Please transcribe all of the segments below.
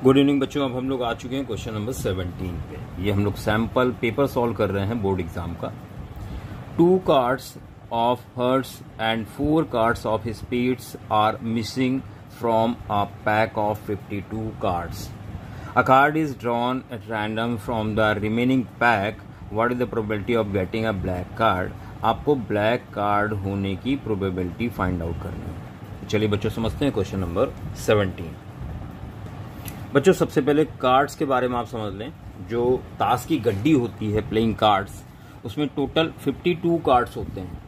Good evening बच्चों, अब हम लोग आ चुके हैं क्वेश्चन नंबर 17 पे। ये हम लोग सैम्पल पेपर सॉल्व कर रहे हैं बोर्ड एग्जाम का। 2 cards of hearts and 4 cards of spades are missing from a pack of 52 cards. A card is drawn at random from the remaining pack. What is the probability of getting a black card? आपको black card होने की probability find out करनी है। चलिए बच्चों समझते हैं question number 17। बच्चों सबसे पहले कार्ड्स के बारे में आप समझ लें। जो ताश की गड्डी होती है प्लेइंग कार्ड्स, उसमें टोटल 52 कार्ड्स होते हैं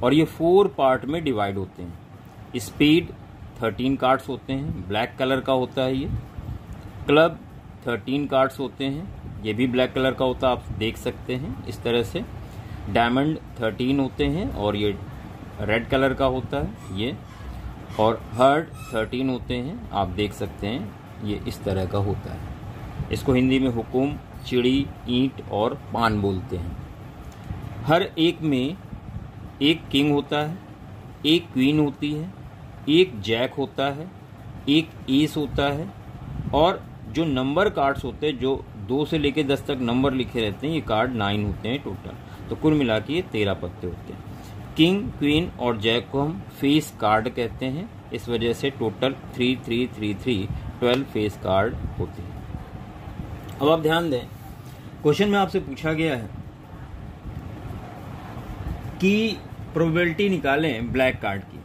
और ये 4 पार्ट में डिवाइड होते हैं। स्पेड 13 कार्ड्स होते हैं, ब्लैक कलर का होता है ये। क्लब 13 कार्ड्स होते हैं, ये भी ब्लैक कलर का होता है, आप देख सकते हैं इस तरह से। डायमंड 13 होते हैं और ये रेड कलर का होता है ये। और हार्ट 13 होते हैं, आप देख सकते हैं ये इस तरह का होता है। इसको हिंदी में हुकुम, चिड़ी, ईंट और पान बोलते हैं। हर एक में एक किंग होता है, एक क्वीन होती है, एक जैक होता है, एक एस होता है और जो नंबर कार्ड्स होते हैं, जो 2 से लेकर 10 तक नंबर लिखे रहते हैं, ये कार्ड 9 होते हैं टोटल। तो कुल मिला के ये 13 पत्ते होते हैं। किंग, क्वीन और जैक को हम फेस कार्ड कहते हैं, इस वजह से टोटल 3 3 3 3 12 फेस कार्ड होते हैं। अब आप ध्यान दें, क्वेश्चन में आपसे पूछा गया है कि प्रोबेबिलिटी निकालें ब्लैक कार्ड की।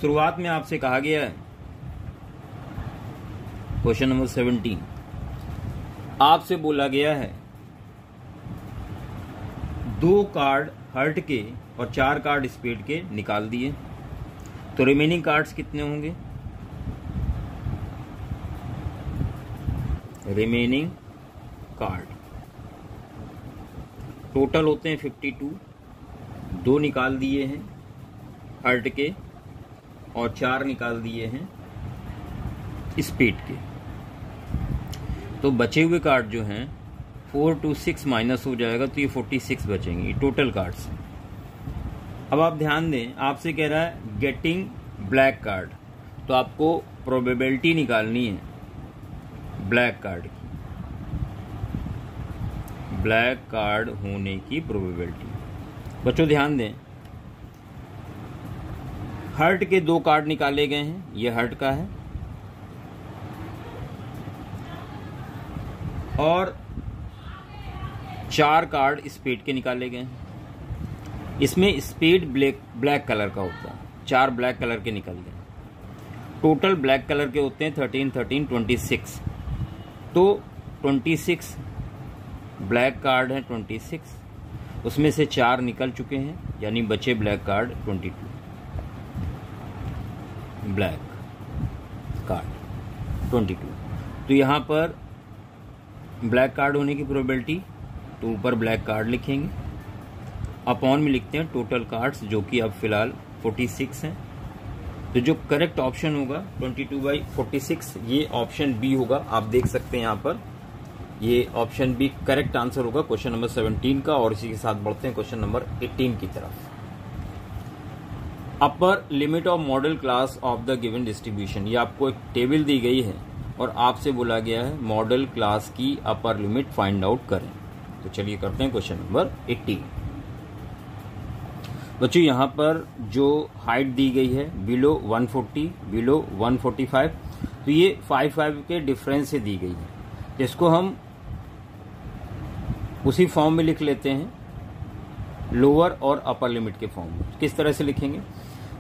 शुरुआत में आपसे कहा गया है, क्वेश्चन नंबर 17 आपसे बोला गया है 2 कार्ड हर्ट के और 4 कार्ड स्पेड के निकाल दिए, तो रिमेनिंग कार्ड्स कितने होंगे? रिमेनिंग कार्ड टोटल होते हैं 52। 2 निकाल दिए हैं हर्ट के और 4 निकाल दिए हैं स्पेड के, तो बचे हुए कार्ड जो हैं 4 to 6 माइनस हो जाएगा, तो ये 46 बचेंगे, ये टोटल कार्ड्स। अब आप ध्यान दें, आपसे कह रहा है गेटिंग ब्लैक कार्ड, तो आपको प्रोबेबिलिटी निकालनी है ब्लैक कार्ड की, ब्लैक कार्ड होने की प्रोबेबिलिटी। बच्चों ध्यान दें, हर्ट के 2 कार्ड निकाले गए हैं, ये हर्ट का है, और 4 कार्ड स्पेड के निकाले गए हैं। इसमें स्पेड ब्लैक कलर का होता है, 4 ब्लैक कलर के निकल गए। टोटल ब्लैक कलर के होते हैं 13 13 26, तो 26 ब्लैक कार्ड हैं 26, उसमें से 4 निकल चुके हैं, यानी बचे ब्लैक कार्ड 22 ब्लैक कार्ड 22। तो यहाँ पर ब्लैक कार्ड होने की प्रोबेबिलिटी, तो ऊपर ब्लैक कार्ड लिखेंगे, अपॉन में लिखते हैं टोटल कार्ड्स, जो कि अब फिलहाल 46 हैं। तो जो करेक्ट ऑप्शन होगा 22/46, ये ऑप्शन बी होगा। आप देख सकते हैं यहाँ पर ये ऑप्शन बी करेक्ट आंसर होगा क्वेश्चन नंबर 17 का। और इसी के साथ बढ़ते हैं क्वेश्चन नंबर 18 की तरफ। Upper limit of model class of the given distribution, ये आपको एक टेबल दी गई है और आपसे बोला गया है मॉडल क्लास की अपर लिमिट फाइंड आउट करें। तो चलिए करते हैं क्वेश्चन नंबर 18। बच्चों यहाँ पर जो हाइट दी गई है बिलो 140, बिलो 145, तो ये 5 के डिफरेंस से दी गई है, जिसको हम उसी फॉर्म में लिख लेते हैं, लोअर और अपर लिमिट के फॉर्म में। किस तरह से लिखेंगे?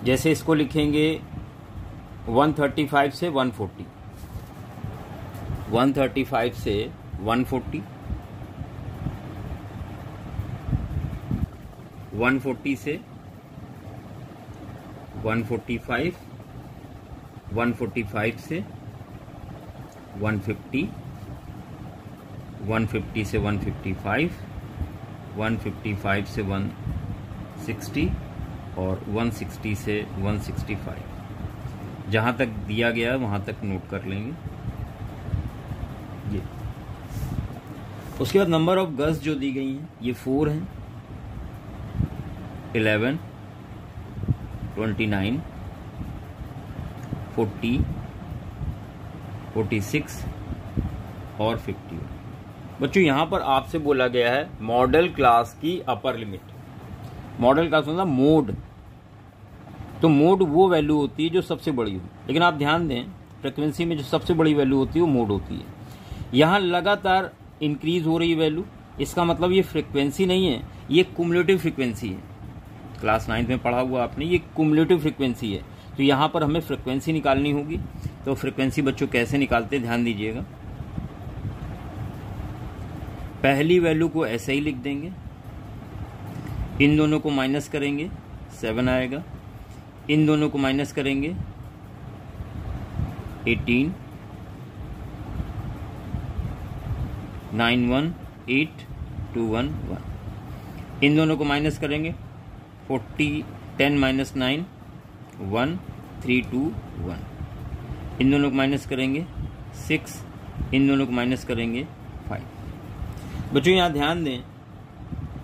जैसे इसको लिखेंगे 135 से 140, 135 से 140, 140 से 145, 145 से 150, 150 से 155, 155 से 160 और 160 से 165। जहाँ तक दिया गया है वहाँ तक नोट कर लेंगे ये। उसके बाद नंबर ऑफ गज जो दी गई हैं, ये 4 हैं, 11, 29, 40, 46, और 51। बच्चों यहाँ पर आपसे बोला गया है मॉडल क्लास की अपर लिमिट। मॉडल क्लास मतलब मोड, तो मोड वो वैल्यू होती है जो सबसे बड़ी हो, लेकिन आप ध्यान दें फ्रिक्वेंसी में जो सबसे बड़ी वैल्यू होती है वो मोड होती है। यहाँ लगातार इंक्रीज हो रही वैल्यू, इसका मतलब ये फ्रिक्वेंसी नहीं है, ये कुमुलेटिव फ्रिक्वेंसी है। क्लास 9 में पढ़ा हुआ आपने, ये कुमुलेटिव फ्रिक्वेंसी है। तो यहाँ पर हमें फ्रिक्वेंसी निकालनी होगी। तो फ्रिक्वेंसी बच्चों कैसे निकालते हैं ध्यान दीजिएगा। पहली वैल्यू को ऐसे ही लिख देंगे, इन दोनों को माइनस करेंगे 7 आएगा, इन दोनों को माइनस करेंगे 18, 9 1 8 2 1 1, इन दोनों को माइनस करेंगे 40, 10 माइनस 9 1 3 2 1, इन दोनों को माइनस करेंगे 6, इन दोनों को माइनस करेंगे 5। बच्चों यहाँ ध्यान दें,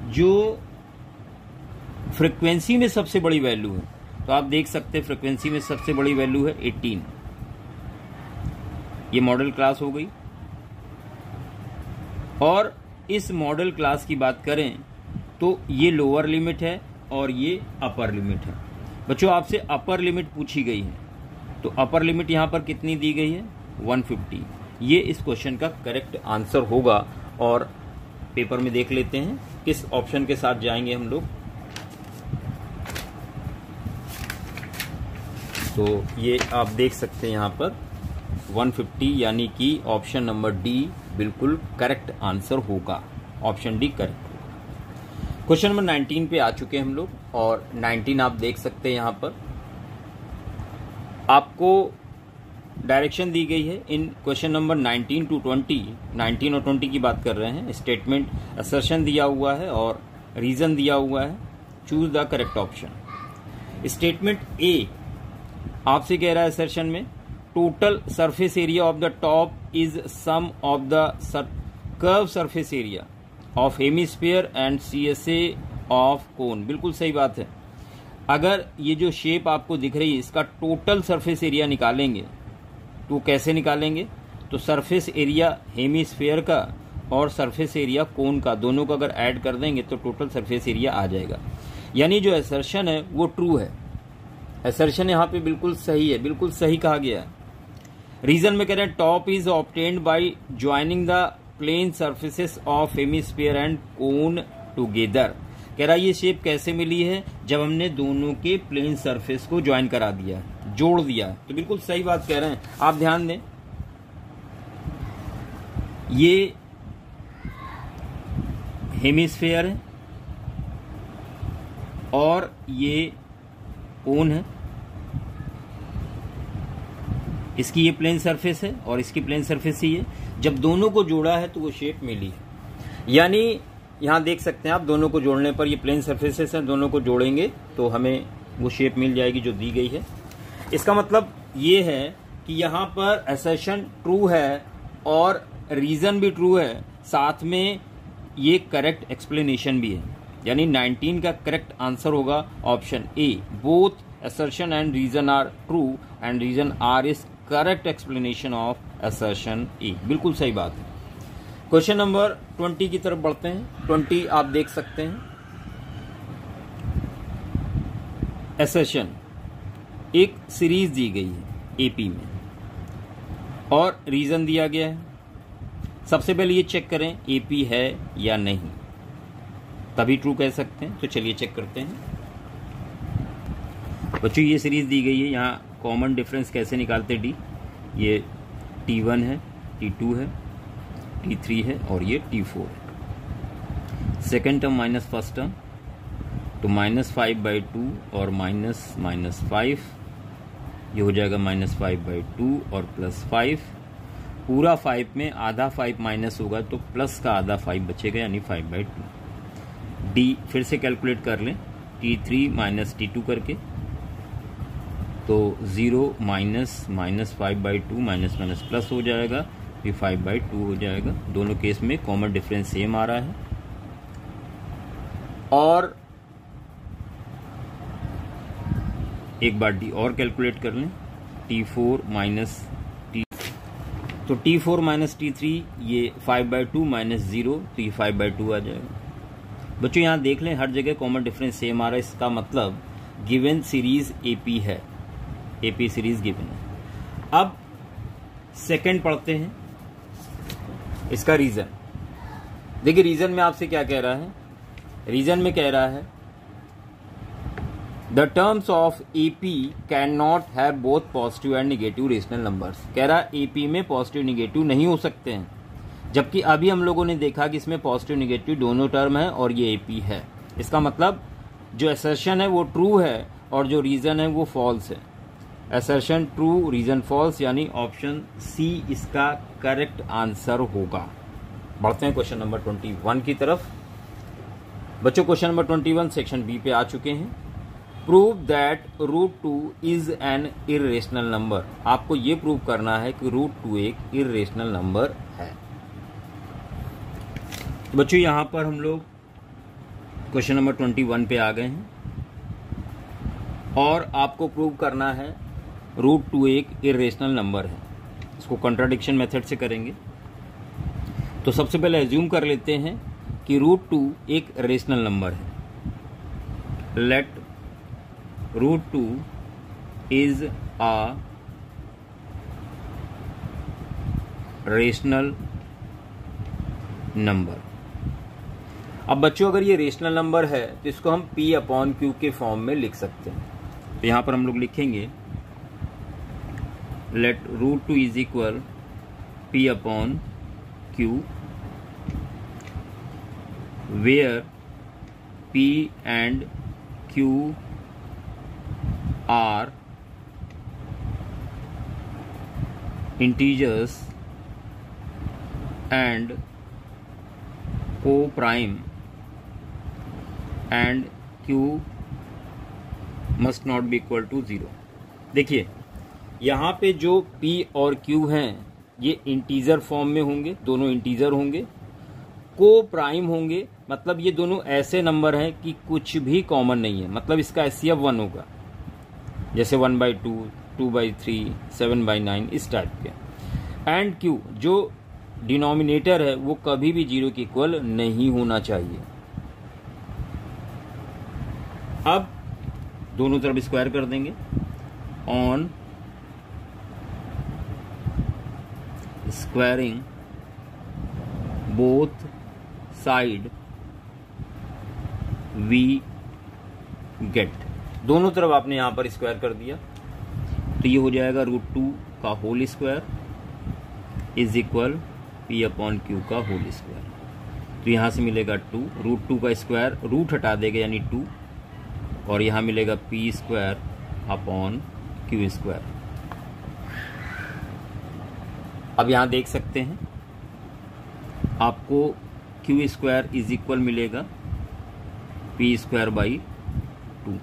जो फ्रिक्वेंसी में सबसे बड़ी वैल्यू है, तो आप देख सकते हैं फ्रिक्वेंसी में सबसे बड़ी वैल्यू है 18। ये मॉडल क्लास हो गई। और इस मॉडल क्लास की बात करें तो ये लोअर लिमिट है और ये अपर लिमिट है। बच्चों आपसे अपर लिमिट पूछी गई है, तो अपर लिमिट यहाँ पर कितनी दी गई है 150। ये इस क्वेश्चन का करेक्ट आंसर होगा। और पेपर में देख लेते हैं किस ऑप्शन के साथ जाएंगे हम लोग। तो ये आप देख सकते हैं यहाँ पर 150, यानी कि ऑप्शन नंबर डी बिल्कुल करेक्ट आंसर होगा। ऑप्शन डी करेक्ट होगा। क्वेश्चन नंबर 19 पे आ चुके हैं हम लोग, और 19 आप देख सकते हैं यहाँ पर आपको डायरेक्शन दी गई है इन क्वेश्चन नंबर 19 to 20। 19 और 20 की बात कर रहे हैं। स्टेटमेंट असर्शन दिया हुआ है और रीजन दिया हुआ है। Choose the correct option. Statement A आपसे कह रहा है असर्शन में total surface area of the top is sum of the curve surface area of hemisphere and CSA of cone. बिल्कुल सही बात है। अगर ये जो शेप आपको दिख रही है इसका टोटल सरफेस एरिया निकालेंगे तो कैसे निकालेंगे? तो सरफेस एरिया हेमिस्फीयर का और सरफेस एरिया कोन का, दोनों को अगर ऐड कर देंगे तो टोटल सरफेस एरिया आ जाएगा। यानी जो असर्शन है वो ट्रू है। असर्शन यहाँ पे बिल्कुल सही है, बिल्कुल सही कहा गया है। रीजन में कह रहे हैं top is obtained by joining the plane surfaces of hemisphere and cone together. कह रहा है ये शेप कैसे मिली है? जब हमने दोनों के प्लेन सरफेस को ज्वाइन करा दिया, जोड़ दिया। तो बिल्कुल सही बात कह रहे हैं। आप ध्यान दें, ये हेमिस्फीयर है और ये कोन है। इसकी ये प्लेन सरफेस है और इसकी प्लेन सरफेस ही है। जब दोनों को जोड़ा है तो वो शेप मिली है। यानी यहां देख सकते हैं आप, दोनों को जोड़ने पर ये प्लेन सरफेसेस हैं, दोनों को जोड़ेंगे तो हमें वो शेप मिल जाएगी जो दी गई है। इसका मतलब ये है कि यहाँ पर असर्शन ट्रू है और रीजन भी ट्रू है, साथ में ये करेक्ट एक्सप्लेनेशन भी है। यानी 19 का करेक्ट आंसर होगा option A. Both assertion and reason are true and reason R is correct explanation of assertion A। बिल्कुल सही बात है। क्वेश्चन नंबर 20 की तरफ बढ़ते हैं। 20 आप देख सकते हैं। assertion एक सीरीज दी गई है AP में और रीजन दिया गया है। सबसे पहले ये चेक करें AP है या नहीं, तभी ट्रू कह सकते हैं। तो चलिए चेक करते हैं। बच्चों ये सीरीज दी गई है, यहाँ कॉमन डिफरेंस कैसे निकालते डी? ये T1 है, T2 है, T3 है और ये T4 है। Second term minus first term, तो -5/2 और -5, ये हो जाएगा -5/2 और +5। पूरा 5 में आधा 5 माइनस होगा तो प्लस का आधा 5 बचेगा, यानी 5/2। डी फिर से कैलकुलेट कर लें, T3 माइनस T2 करके, तो 0 -5/2 माइनस प्लस हो जाएगा, फिर 5/2 हो जाएगा। दोनों केस में कॉमन डिफरेंस सेम आ रहा है। और एक बार डी और कैलकुलेट कर लें, T4 माइनस T। तो T4 माइनस T3 ये 5/2 माइनस 0, तो ये 5/2 आ जाएगा। बच्चों यहाँ देख लें हर जगह कॉमन डिफरेंस सेम आ रहा है, इसका मतलब गिवन सीरीज AP है, AP सीरीज गिवन है। अब सेकंड पढ़ते हैं इसका रीजन। देखिए रीजन में आपसे क्या कह रहा है, रीजन में कह रहा है the terms of AP can not have both positive and negative rational numbers. कह रहा है AP में पॉजिटिव निगेटिव नहीं हो सकते हैं, जबकि अभी हम लोगों ने देखा कि इसमें पॉजिटिव निगेटिव दोनों टर्म है और ये AP है। इसका मतलब जो असर्शन है वो ट्रू है और जो रीजन है वो फॉल्स है। असर्शन ट्रू, रीजन फॉल्स, यानी ऑप्शन सी इसका करेक्ट आंसर होगा। बढ़ते हैं क्वेश्चन नंबर 21 की तरफ। बच्चों क्वेश्चन नंबर 21 सेक्शन बी पे आ चुके हैं। Prove that √2 is an irrational number. आपको ये प्रूव करना है कि √2 एक इर्रेशनल नंबर है। बच्चों यहां पर हम लोग क्वेश्चन नंबर 21 पे आ गए हैं और आपको प्रूव करना है √2 एक इर्रेशनल नंबर है। इसको कंट्राडिक्शन मेथड से करेंगे। तो सबसे पहले एज्यूम कर लेते हैं कि √2 एक रेशनल नंबर है। Let √2 is a rational number. अब बच्चों अगर ये रेशनल नंबर है तो इसको हम P/Q के फॉर्म में लिख सकते हैं। तो यहां पर हम लोग लिखेंगे let √2 is equal P/Q, where P and Q are integers and co-prime and Q must not be equal to 0। देखिए यहाँ पे जो P और Q हैं ये इंटीजर फॉर्म में होंगे, दोनों इंटीजर होंगे, को प्राइम होंगे, मतलब ये दोनों ऐसे नंबर हैं कि कुछ भी कॉमन नहीं है, मतलब इसका HCF 1 होगा, जैसे 1/2, 2/3, 7/9 इस टाइप के। एंड Q जो डिनोमिनेटर है वो कभी भी 0 के इक्वल नहीं होना चाहिए। अब दोनों तरफ स्क्वायर कर देंगे। On squaring both side we get, दोनों तरफ आपने यहां पर स्क्वायर कर दिया तो ये हो जाएगा √2 का whole square is equal P/Q का होल स्क्वायर। तो यहां से मिलेगा 2, √2 का स्क्वायर रूट हटा देगा यानी 2, और यहां मिलेगा P²/Q²। अब यहां देख सकते हैं आपको Q² इज इक्वल मिलेगा P²/2।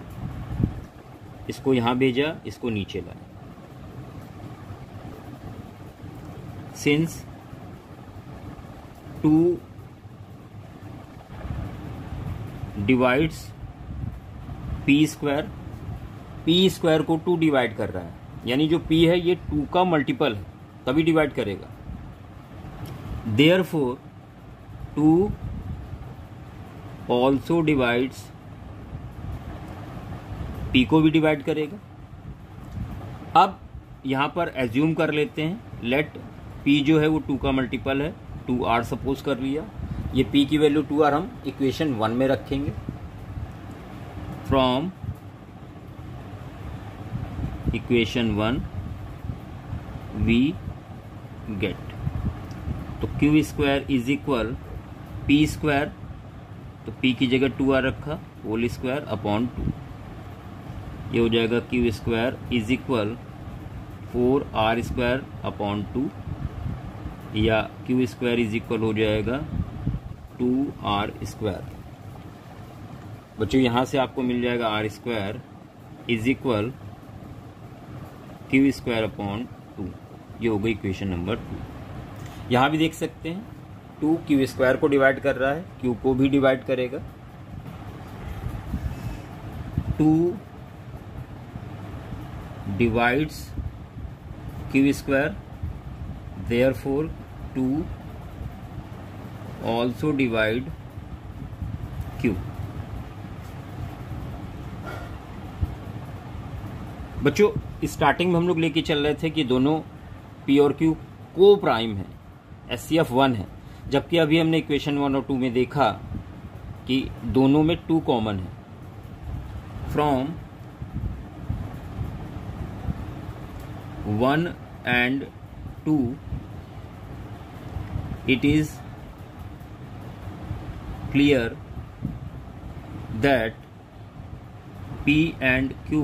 इसको यहां भेजा, इसको नीचे लाया। सिंस 2 डिवाइड्स P², P² को 2 डिवाइड कर रहा है, यानी जो P है ये 2 का मल्टीपल है तभी डिवाइड करेगा। देयरफॉर 2 ऑल्सो डिवाइड्स P को भी डिवाइड करेगा। अब यहां पर एज्यूम कर लेते हैं, लेट P जो है वो 2 का मल्टीपल है, 2R सपोज कर लिया। ये P की वैल्यू 2R हम इक्वेशन 1 में रखेंगे। फ्रॉम इक्वेशन 1 वी गेट, तो Q² इज इक्वल P², तो P की जगह 2R रखा, होल स्क्वायर अपॉन 2। ये हो जाएगा Q² is equal 4R² upon 2, या Q² इज इक्वल हो जाएगा 2R²। बच्चों यहां से आपको मिल जाएगा R² is equal Q² upon 2। ये हो गई इक्वेशन नंबर 2। यहां भी देख सकते हैं 2 Q² को डिवाइड कर रहा है, Q को भी डिवाइड करेगा। 2 divides Q² therefore 2 also divide Q। बच्चों स्टार्टिंग में हम लोग लेके चल रहे थे कि दोनों P और Q को प्राइम है, SCF 1 है, जबकि अभी हमने इक्वेशन 1 और 2 में देखा कि दोनों में 2 कॉमन है। From 1 and 2 it is clear that P and Q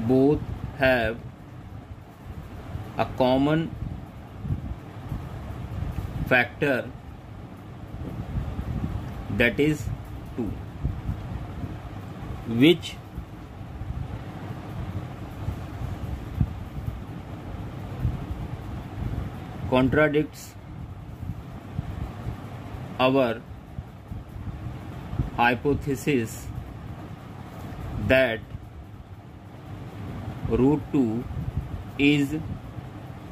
both have a common factor, that is 2, which contradicts our hypothesis that root 2 is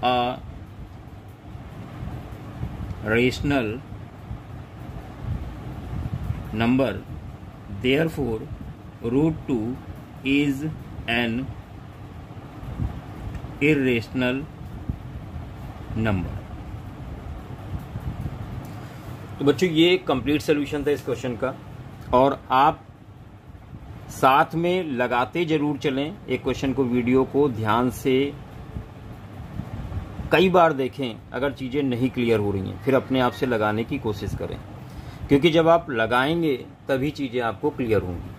a rational number, therefore root 2 is an irrational number। तो बच्चों ये complete solution था इस question का, और आप साथ में लगाते जरूर चलें एक क्वेश्चन को, वीडियो को ध्यान से कई बार देखें। अगर चीज़ें नहीं क्लियर हो रही हैं फिर अपने आप से लगाने की कोशिश करें, क्योंकि जब आप लगाएंगे तभी चीज़ें आपको क्लियर होंगी।